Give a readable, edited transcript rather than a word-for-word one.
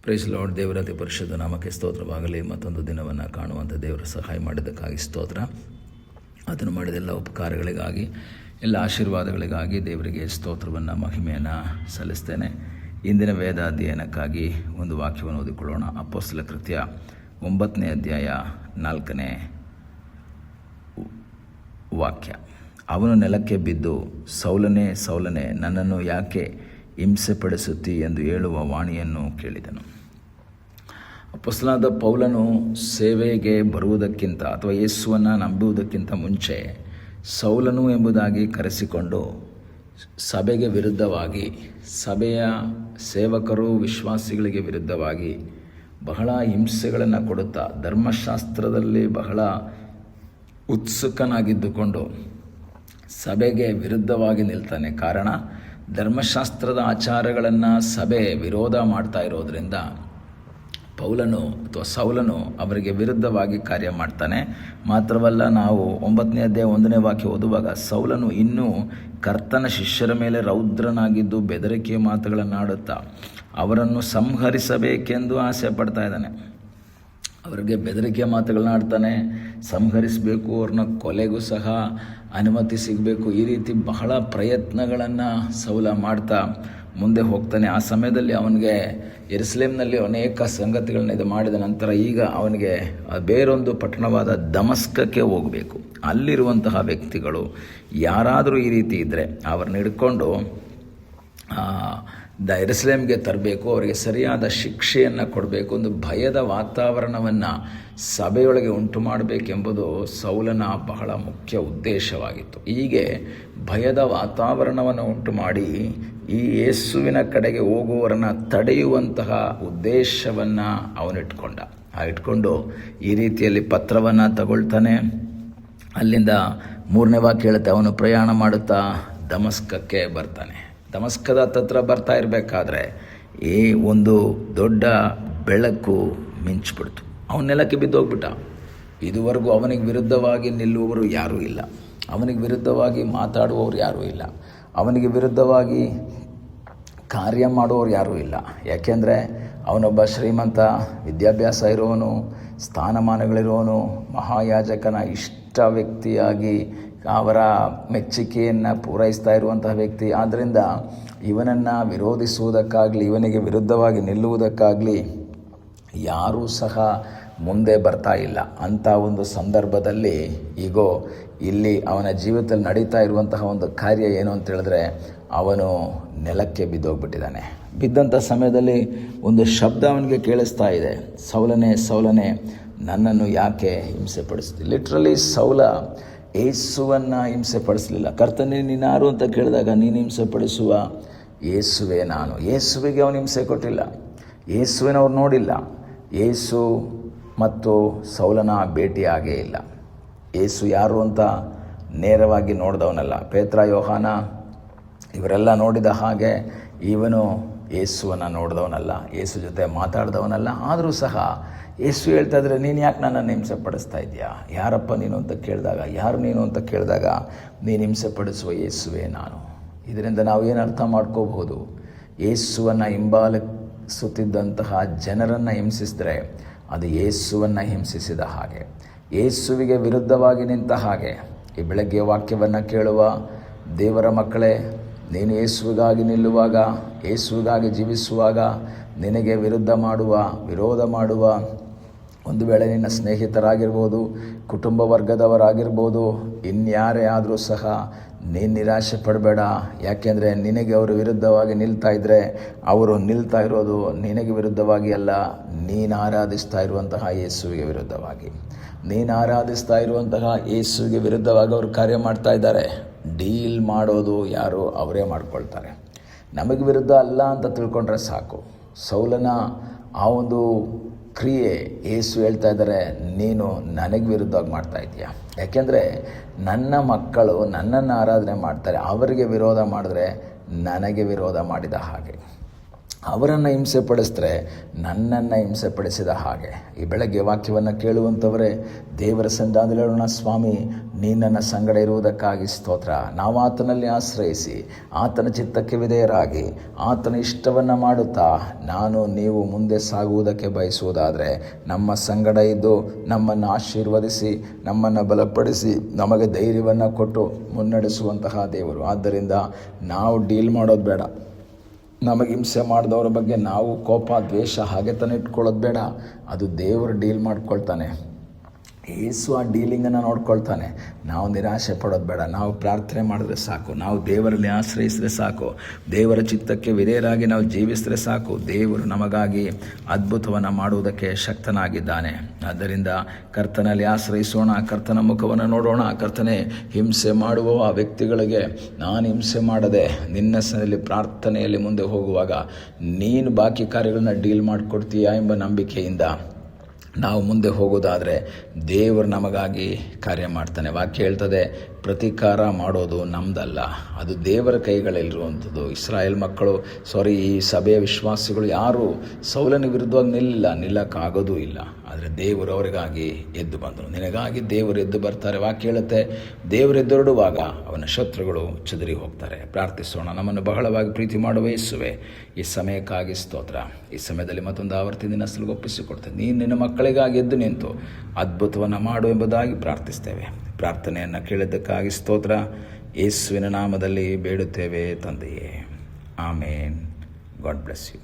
Price lord. ದೇವರ ಅತಿ ಪರಿಶುದ್ಧ ನಾಮಕ್ಕೆ ಸ್ತೋತ್ರವಾಗಲಿ. ಮತ್ತೊಂದು ದಿನವನ್ನು ಕಾಣುವಂಥ ದೇವರ ಸಹಾಯ ಮಾಡಿದ್ದಕ್ಕಾಗಿ ಸ್ತೋತ್ರ. ಅದನ್ನು ಮಾಡಿದೆಲ್ಲ ಉಪಕಾರಗಳಿಗಾಗಿ, ಎಲ್ಲ ಆಶೀರ್ವಾದಗಳಿಗಾಗಿ ದೇವರಿಗೆ ಸ್ತೋತ್ರವನ್ನು, ಮಹಿಮೆಯನ್ನು ಸಲ್ಲಿಸ್ತೇನೆ. ಇಂದಿನ ವೇದ ಅಧ್ಯಯನಕ್ಕಾಗಿ ಒಂದು ವಾಕ್ಯವನ್ನು ಓದಿಕೊಳ್ಳೋಣ. ಅಪೊಸ್ತಲ ಕೃತ್ಯ 9ನೇ ಅಧ್ಯಾಯ 4ನೇ ವಾಕ್ಯ. ಅವನು ನೆಲಕ್ಕೆ ಬಿದ್ದು, ಸೌಲನೇ ಸೌಲನೇ, ನನ್ನನ್ನು ಯಾಕೆ ಹಿಂಸೆಪಡಿಸುತ್ತಿ ಎಂದು ಹೇಳುವ ವಾಣಿಯನ್ನು ಕೇಳಿದನು. ಅಪೊಸ್ತಲನಾದ ಪೌಲನು ಸೇವೆಗೆ ಬರುವುದಕ್ಕಿಂತ ಅಥವಾ ಯೇಸುವನ್ನು ನಂಬುವುದಕ್ಕಿಂತ ಮುಂಚೆ ಸೌಲನು ಎಂಬುದಾಗಿ ಕರೆಸಿಕೊಂಡು ಸಭೆಗೆ ವಿರುದ್ಧವಾಗಿ, ಸಭೆಯ ಸೇವಕರು ವಿಶ್ವಾಸಿಗಳಿಗೆ ವಿರುದ್ಧವಾಗಿ ಬಹಳ ಹಿಂಸೆಗಳನ್ನು ಕೊಡುತ್ತಾ ಧರ್ಮಶಾಸ್ತ್ರದಲ್ಲಿ ಬಹಳ ಉತ್ಸುಕನಾಗಿದ್ದುಕೊಂಡು ಸಭೆಗೆ ವಿರುದ್ಧವಾಗಿ ನಿಲ್ತಾನೆ. ಕಾರಣ, ಧರ್ಮಶಾಸ್ತ್ರದ ಆಚಾರಗಳನ್ನು ಸಭೆ ವಿರೋಧ ಮಾಡ್ತಾ ಇರೋದರಿಂದ ಪೌಲನು ಅಥವಾ ಸೌಲನು ಅವರಿಗೆ ವಿರುದ್ಧವಾಗಿ ಕಾರ್ಯ ಮಾಡ್ತಾನೆ. ಮಾತ್ರವಲ್ಲ, ನಾವು 9ನೇ ಅಧ್ಯಾಯ 1ನೇ ವಾಕ್ಯ ಓದುವಾಗ ಸೌಲನು ಇನ್ನೂ ಕರ್ತನ ಶಿಷ್ಯರ ಮೇಲೆ ರೌದ್ರನಾಗಿದ್ದು ಬೆದರಿಕೆಯ ಮಾತುಗಳನ್ನಾಡುತ್ತಾ ಅವರನ್ನು ಸಂಹರಿಸಬೇಕೆಂದು ಆಸೆ ಪಡ್ತಾ ಇದ್ದಾನೆ. ಅವರಿಗೆ ಬೆದರಿಕೆಯ ಮಾತುಗಳನ್ನ ಆಡ್ತಾನೆ, ಸಂಹರಿಸಬೇಕು, ಅವ್ರನ್ನ ಕೊಲೆಗೂ ಸಹ ಅನುಮತಿ ಸಿಗಬೇಕು. ಈ ರೀತಿ ಬಹಳ ಪ್ರಯತ್ನಗಳನ್ನು ಸೌಲ ಮಾಡ್ತಾ ಮುಂದೆ ಹೋಗ್ತಾನೆ. ಆ ಸಮಯದಲ್ಲಿ ಅವನಿಗೆ ಯೆರೂಸಲೇಮಿನಲ್ಲಿ ಅನೇಕ ಸಂಗತಿಗಳನ್ನ ಇದು ಮಾಡಿದ ನಂತರ ಈಗ ಅವನಿಗೆ ಬೇರೊಂದು ಪಟ್ಟಣವಾದ ದಮಸ್ಕಕ್ಕೆ ಹೋಗಬೇಕು. ಅಲ್ಲಿರುವಂತಹ ವ್ಯಕ್ತಿಗಳು ಯಾರಾದರೂ ಈ ರೀತಿ ಇದ್ದರೆ ಅವ್ರನ್ನ ಹಿಡ್ಕೊಂಡು ಯೆರೂಸಲೇಮಿಗೆ ತರಬೇಕು, ಅವರಿಗೆ ಸರಿಯಾದ ಶಿಕ್ಷೆಯನ್ನು ಕೊಡಬೇಕು. ಒಂದು ಭಯದ ವಾತಾವರಣವನ್ನು ಸಭೆಯೊಳಗೆ ಉಂಟು ಮಾಡಬೇಕೆಂಬುದು ಸೌಲನ ಬಹಳ ಮುಖ್ಯ ಉದ್ದೇಶವಾಗಿತ್ತು. ಹೀಗೆ ಭಯದ ವಾತಾವರಣವನ್ನು ಉಂಟು ಮಾಡಿ ಈ ಯೇಸುವಿನ ಕಡೆಗೆ ಹೋಗುವವರನ್ನು ತಡೆಯುವಂತಹ ಉದ್ದೇಶವನ್ನು ಅವನಿಟ್ಕೊಂಡ. ಇಟ್ಕೊಂಡು ಈ ರೀತಿಯಲ್ಲಿ ಪತ್ರವನ್ನು ತಗೊಳ್ತಾನೆ. ಅಲ್ಲಿಂದ 3ನೇ ವಾಕ್ಯ ಹೇಳುತ್ತೆ, ಅವನು ಪ್ರಯಾಣ ಮಾಡುತ್ತಾ ದಮಸ್ಕಕ್ಕೆ ಬರ್ತಾನೆ. ದಮಸ್ಕದ ಹತ್ತಿರ ಬರ್ತಾ ಇರಬೇಕಾದ್ರೆ ಈ ಒಂದು ದೊಡ್ಡ ಬೆಳಕು ಮಿಂಚಿಬಿಡ್ತು. ಅವನ ನೆಲಕ್ಕೆ ಬಿದ್ದೋಗ್ಬಿಟ್ಟ. ಇದುವರೆಗೂ ಅವನಿಗೆ ವಿರುದ್ಧವಾಗಿ ನಿಲ್ಲುವವರು ಯಾರೂ ಇಲ್ಲ, ಅವನಿಗೆ ವಿರುದ್ಧವಾಗಿ ಮಾತಾಡುವವರು ಯಾರೂ ಇಲ್ಲ, ಅವನಿಗೆ ವಿರುದ್ಧವಾಗಿ ಕಾರ್ಯ ಮಾಡುವವರು ಯಾರೂ ಇಲ್ಲ. ಯಾಕೆಂದರೆ ಅವನೊಬ್ಬ ಶ್ರೀಮಂತ, ವಿದ್ಯಾಭ್ಯಾಸ ಇರೋನು, ಸ್ಥಾನಮಾನಗಳಿರೋನು, ಮಹಾಯಾಜಕನ ಇಷ್ಟ ವ್ಯಕ್ತಿಯಾಗಿ ಅವರ ಮೆಚ್ಚುಗೆಯನ್ನು ಪೂರೈಸ್ತಾ ಇರುವಂತಹ ವ್ಯಕ್ತಿ. ಆದ್ದರಿಂದ ಇವನನ್ನು ವಿರೋಧಿಸುವುದಕ್ಕಾಗಲಿ, ಇವನಿಗೆ ವಿರುದ್ಧವಾಗಿ ನಿಲ್ಲುವುದಕ್ಕಾಗಲಿ ಯಾರೂ ಸಹ ಮುಂದೆ ಬರ್ತಾ ಇಲ್ಲ. ಅಂಥ ಒಂದು ಸಂದರ್ಭದಲ್ಲಿ ಈಗೋ ಇಲ್ಲಿ ಅವನ ಜೀವಿತದಲ್ಲಿ ನಡೀತಾ ಇರುವಂತಹ ಒಂದು ಕಾರ್ಯ ಏನು ಅಂತ ಹೇಳಿದ್ರೆ, ಅವನು ನೆಲಕ್ಕೆ ಬಿದ್ದೋಗ್ಬಿಟ್ಟಿದ್ದಾನೆ. ಬಿದ್ದಂಥ ಸಮಯದಲ್ಲಿ ಒಂದು ಶಬ್ದ ಅವನಿಗೆ ಕೇಳಿಸ್ತಾ ಇದೆ, ಸೌಲನೇ ಸೌಲನೇ, ನನ್ನನ್ನು ಯಾಕೆ ಹಿಂಸೆಪಡಿಸ್ತಿ. ಲಿಟ್ರಲಿ ಸೌಲ ಯೇಸುವನ್ನು ಹಿಂಸೆಪಡಿಸಲಿಲ್ಲ. ಕರ್ತನೇ ನೀನಾರು ಅಂತ ಕೇಳಿದಾಗ, ನೀನು ಹಿಂಸೆಪಡಿಸುವ ಯೇಸುವೆ ನಾನು. ಯೇಸುವಿಗೆ ಅವನು ಹಿಂಸೆ ಕೊಟ್ಟಿಲ್ಲ, ಯೇಸುವಿನವ್ರು ನೋಡಿಲ್ಲ. ಯೇಸು ಮತ್ತು ಸೌಲನ ಭೇಟಿ ಆಗೇ ಇಲ್ಲ. ಯೇಸು ಯಾರು ಅಂತ ನೇರವಾಗಿ ನೋಡಿದವನಲ್ಲ. ಪೇತ್ರ, ಯೋಹಾನ ಇವರೆಲ್ಲ ನೋಡಿದ ಹಾಗೆ ಇವನು ಯೇಸುವನ್ನು ನೋಡಿದವನಲ್ಲ, ಯೇಸು ಜೊತೆ ಮಾತಾಡಿದವನಲ್ಲ. ಆದರೂ ಸಹ ಯೇಸು ಹೇಳ್ತಾ ಇದ್ರೆ, ನೀನು ಯಾಕೆ ನನ್ನನ್ನು ಹಿಂಸೆ ಪಡಿಸ್ತಾ ಇದೆಯಾ, ಯಾರಪ್ಪ ನೀನು ಅಂತ ಕೇಳಿದಾಗ, ಯಾರು ನೀನು ಅಂತ ಕೇಳಿದಾಗ, ನೀನು ಹಿಂಸೆ ಪಡಿಸುವ ಯೇಸುವೆ ನಾನು. ಇದರಿಂದ ನಾವು ಏನು ಅರ್ಥ ಮಾಡ್ಕೋಬಹುದು, ಯೇಸುವನ್ನು ಹಿಂಬಾಲಿಸುತ್ತಿದ್ದಂತಹ ಜನರನ್ನು ಹಿಂಸಿಸಿದ್ರೆ ಅದು ಯೇಸುವನ್ನು ಹಿಂಸಿಸಿದ ಹಾಗೆ, ಯೇಸುವಿಗೆ ವಿರುದ್ಧವಾಗಿ ನಿಂತ ಹಾಗೆ. ಈ ಬೆಳಗ್ಗೆ ವಾಕ್ಯವನ್ನು ಕೇಳುವ ದೇವರ ಮಕ್ಕಳೇ, ನೀನು ಯೇಸುವಿಗಾಗಿ ನಿಲ್ಲುವಾಗ, ಯೇಸುವಿಗಾಗಿ ಜೀವಿಸುವಾಗ ನಿನಗೆ ವಿರೋಧ ಮಾಡುವ ಒಂದು ವೇಳೆ ನಿನ್ನ ಸ್ನೇಹಿತರಾಗಿರ್ಬೋದು, ಕುಟುಂಬ ವರ್ಗದವರಾಗಿರ್ಬೋದು, ಇನ್ಯಾರೇ ಆದರೂ ಸಹ ನೀನು ನಿರಾಶೆ ಪಡಬೇಡ. ಯಾಕೆಂದರೆ ನಿನಗೆ ಅವರು ವಿರುದ್ಧವಾಗಿ ನಿಲ್ತಾ ಇದ್ದರೆ ಅವರು ನಿಲ್ತಾ ಇರೋದು ನಿನಗೆ ವಿರುದ್ಧವಾಗಿ ಅಲ್ಲ, ನೀನು ಆರಾಧಿಸ್ತಾ ಇರುವಂತಹ ಯೇಸುವಿಗೆ ವಿರುದ್ಧವಾಗಿ. ನೀನು ಆರಾಧಿಸ್ತಾ ಇರುವಂತಹ ಯೇಸುವಿಗೆ ವಿರುದ್ಧವಾಗಿ ಅವರು ಕಾರ್ಯ ಮಾಡ್ತಾ ಇದ್ದಾರೆ. ಡೀಲ್ ಮಾಡೋದು ಯಾರು, ಅವರೇ ಮಾಡ್ಕೊಳ್ತಾರೆ. ನಮಗೆ ವಿರುದ್ಧ ಅಲ್ಲ ಅಂತ ತಿಳ್ಕೊಂಡ್ರೆ ಸಾಕು. ಸೌಲನ ಆ ಒಂದು ಕ್ರಿಯೆ ಯೇಸು ಹೇಳ್ತಾ ಇದ್ದಾರೆ, ನೀನು ನನಗೆ ವಿರುದ್ಧವಾಗಿ ಮಾಡ್ತಾ ಇದೀಯ. ಯಾಕೆಂದರೆ ನನ್ನ ಮಕ್ಕಳು ನನ್ನನ್ನು ಆರಾಧನೆ ಮಾಡ್ತಾರೆ, ಅವರಿಗೆ ವಿರೋಧ ಮಾಡಿದ್ರೆ ನನಗೆ ವಿರೋಧ ಮಾಡಿದ ಹಾಗೆ. ಅವರನ್ನು ಹಿಂಸೆ ಪಡಿಸಿದ್ರೆ ನನ್ನನ್ನು ಹಿಂಸೆ ಪಡಿಸಿದ ಹಾಗೆ. ಈ ಬೆಳಗ್ಗೆ ವಾಕ್ಯವನ್ನು ಕೇಳುವಂಥವರೇ ದೇವರ ಸನ್ನಿಧಾನದಲ್ಲಿ ಹೇಳೋಣ, ಸ್ವಾಮಿ ನೀನು ನನ್ನ ಸಂಗಡ ಇರುವುದಕ್ಕಾಗಿ ಸ್ತೋತ್ರ. ನಾವು ಆತನಲ್ಲಿ ಆಶ್ರಯಿಸಿ ಆತನ ಚಿತ್ತಕ್ಕೆ ವಿಧೇಯರಾಗಿ ಆತನ ಇಷ್ಟವನ್ನು ಮಾಡುತ್ತಾ ನೀವು ಮುಂದೆ ಸಾಗುವುದಕ್ಕೆ ಬಯಸುವುದಾದರೆ ನಮ್ಮ ಸಂಗಡ ಇದ್ದು ನಮ್ಮನ್ನು ಆಶೀರ್ವದಿಸಿ ನಮ್ಮನ್ನು ಬಲಪಡಿಸಿ ನಮಗೆ ಧೈರ್ಯವನ್ನು ಕೊಟ್ಟು ಮುನ್ನಡೆಸುವಂತಹ ದೇವರು. ಆದ್ದರಿಂದ ನಾವು ಡೀಲ್ ಮಾಡೋದು ಬೇಡ, ನಮಗೆ ಹಿಂಸೆ ಮಾಡಿದವ್ರ ಬಗ್ಗೆ ನಾವು ಕೋಪ ದ್ವೇಷ ಹಾಗೆ ತಾನೇ ಇಟ್ಕೊಳ್ಳೋದು ಬೇಡ. ಅದು ದೇವರು ಡೀಲ್ ಮಾಡ್ಕೊಳ್ತಾನೆ. ಯೇಸು ಆ ಡೀಲಿಂಗನ್ನು ನೋಡ್ಕೊಳ್ತಾನೆ. ನಾವು ನಿರಾಶೆ ಪಡೋದು ಬೇಡ. ನಾವು ಪ್ರಾರ್ಥನೆ ಮಾಡಿದ್ರೆ ಸಾಕು, ನಾವು ದೇವರಲ್ಲಿ ಆಶ್ರಯಿಸಿದ್ರೆ ಸಾಕು, ದೇವರ ಚಿತ್ತಕ್ಕೆ ವಿಧೇಯರಾಗಿ ನಾವು ಜೀವಿಸಿದ್ರೆ ಸಾಕು. ದೇವರು ನಮಗಾಗಿ ಅದ್ಭುತವನ್ನು ಮಾಡುವುದಕ್ಕೆ ಶಕ್ತನಾಗಿದ್ದಾನೆ. ಆದ್ದರಿಂದ ಕರ್ತನಲ್ಲಿ ಆಶ್ರಯಿಸೋಣ, ಕರ್ತನ ಮುಖವನ್ನು ನೋಡೋಣ. ಕರ್ತನೆ, ಹಿಂಸೆ ಮಾಡುವ ಆ ವ್ಯಕ್ತಿಗಳಿಗೆ ನಾನು ಹಿಂಸೆ ಮಾಡದೆ ನಿನ್ನ ಸನ್ನಿಧಿಯಲ್ಲಿ ಪ್ರಾರ್ಥನೆಯಲ್ಲಿ ಮುಂದೆ ಹೋಗುವಾಗ ನೀನು ಬಾಕಿ ಕಾರ್ಯಗಳನ್ನ ಡೀಲ್ ಮಾಡಿಕೊಡ್ತೀಯಾ ಎಂಬ ನಂಬಿಕೆಯಿಂದ ನಾವು ಮುಂದೆ ಹೋಗೋದಾದರೆ ದೇವರು ನಮಗಾಗಿ ಕಾರ್ಯ ಮಾಡ್ತಾನೆ. ವಾಕ್ಯ ಹೇಳ್ತದೆ, ಪ್ರತಿಕಾರ ಮಾಡೋದು ನಮ್ಮದಲ್ಲ, ಅದು ದೇವರ ಕೈಗಳಲ್ಲಿರುವಂಥದ್ದು. ಇಸ್ರಾಯೇಲ್ ಮಕ್ಕಳು ಈ ಸಭೆಯ ವಿಶ್ವಾಸಿಗಳು ಯಾರೂ ಸೌಲನ ವಿರುದ್ಧವಾಗಿ ನಿಲ್ಲಕ್ಕಾಗೋದೂ ಇಲ್ಲ. ಆದರೆ ದೇವರು ಅವರಿಗಾಗಿ ಎದ್ದು ಬಂದರು. ನಿನಗಾಗಿ ದೇವರು ಎದ್ದು ಬರ್ತಾರೆ. ವಾಕ್ಯ ಹೇಳುತ್ತೆ, ದೇವರು ಎದ್ದೊರಡುವಾಗ ಅವನ ಶತ್ರುಗಳು ಚದುರಿ ಹೋಗ್ತಾರೆ. ಪ್ರಾರ್ಥಿಸೋಣ. ನಮ್ಮನ್ನು ಬಹಳವಾಗಿ ಪ್ರೀತಿ ಮಾಡುವ ಯೇಸುವೆ, ಈ ಸಮಯಕ್ಕಾಗಿ ಸ್ತೋತ್ರ. ಈ ಸಮಯದಲ್ಲಿ ಮತ್ತೊಂದು ಆವರ್ತಿ ನಿನ್ನ ಹೆಸರಿಗೆ ಒಪ್ಪಿಸಿಕೊಡ್ತೇನೆ. ನೀನು ನಿನ್ನ ಮಕ್ಕಳಿಗಾಗಿ ಎದ್ದು ನಿಂತು ಅದ್ಭುತವನ್ನು ಮಾಡು ಎಂಬುದಾಗಿ ಪ್ರಾರ್ಥಿಸ್ತೇವೆ. ಪ್ರಾರ್ಥನೆಯನ್ನು ಕೇಳಿದ್ದಕ್ಕಾಗಿ ಸ್ತೋತ್ರ. ಯೇಸುವಿನ ನಾಮದಲ್ಲಿ ಬೇಡುತ್ತೇವೆ ತಂದೆಯೇ, ಆಮೇನ್. God bless you.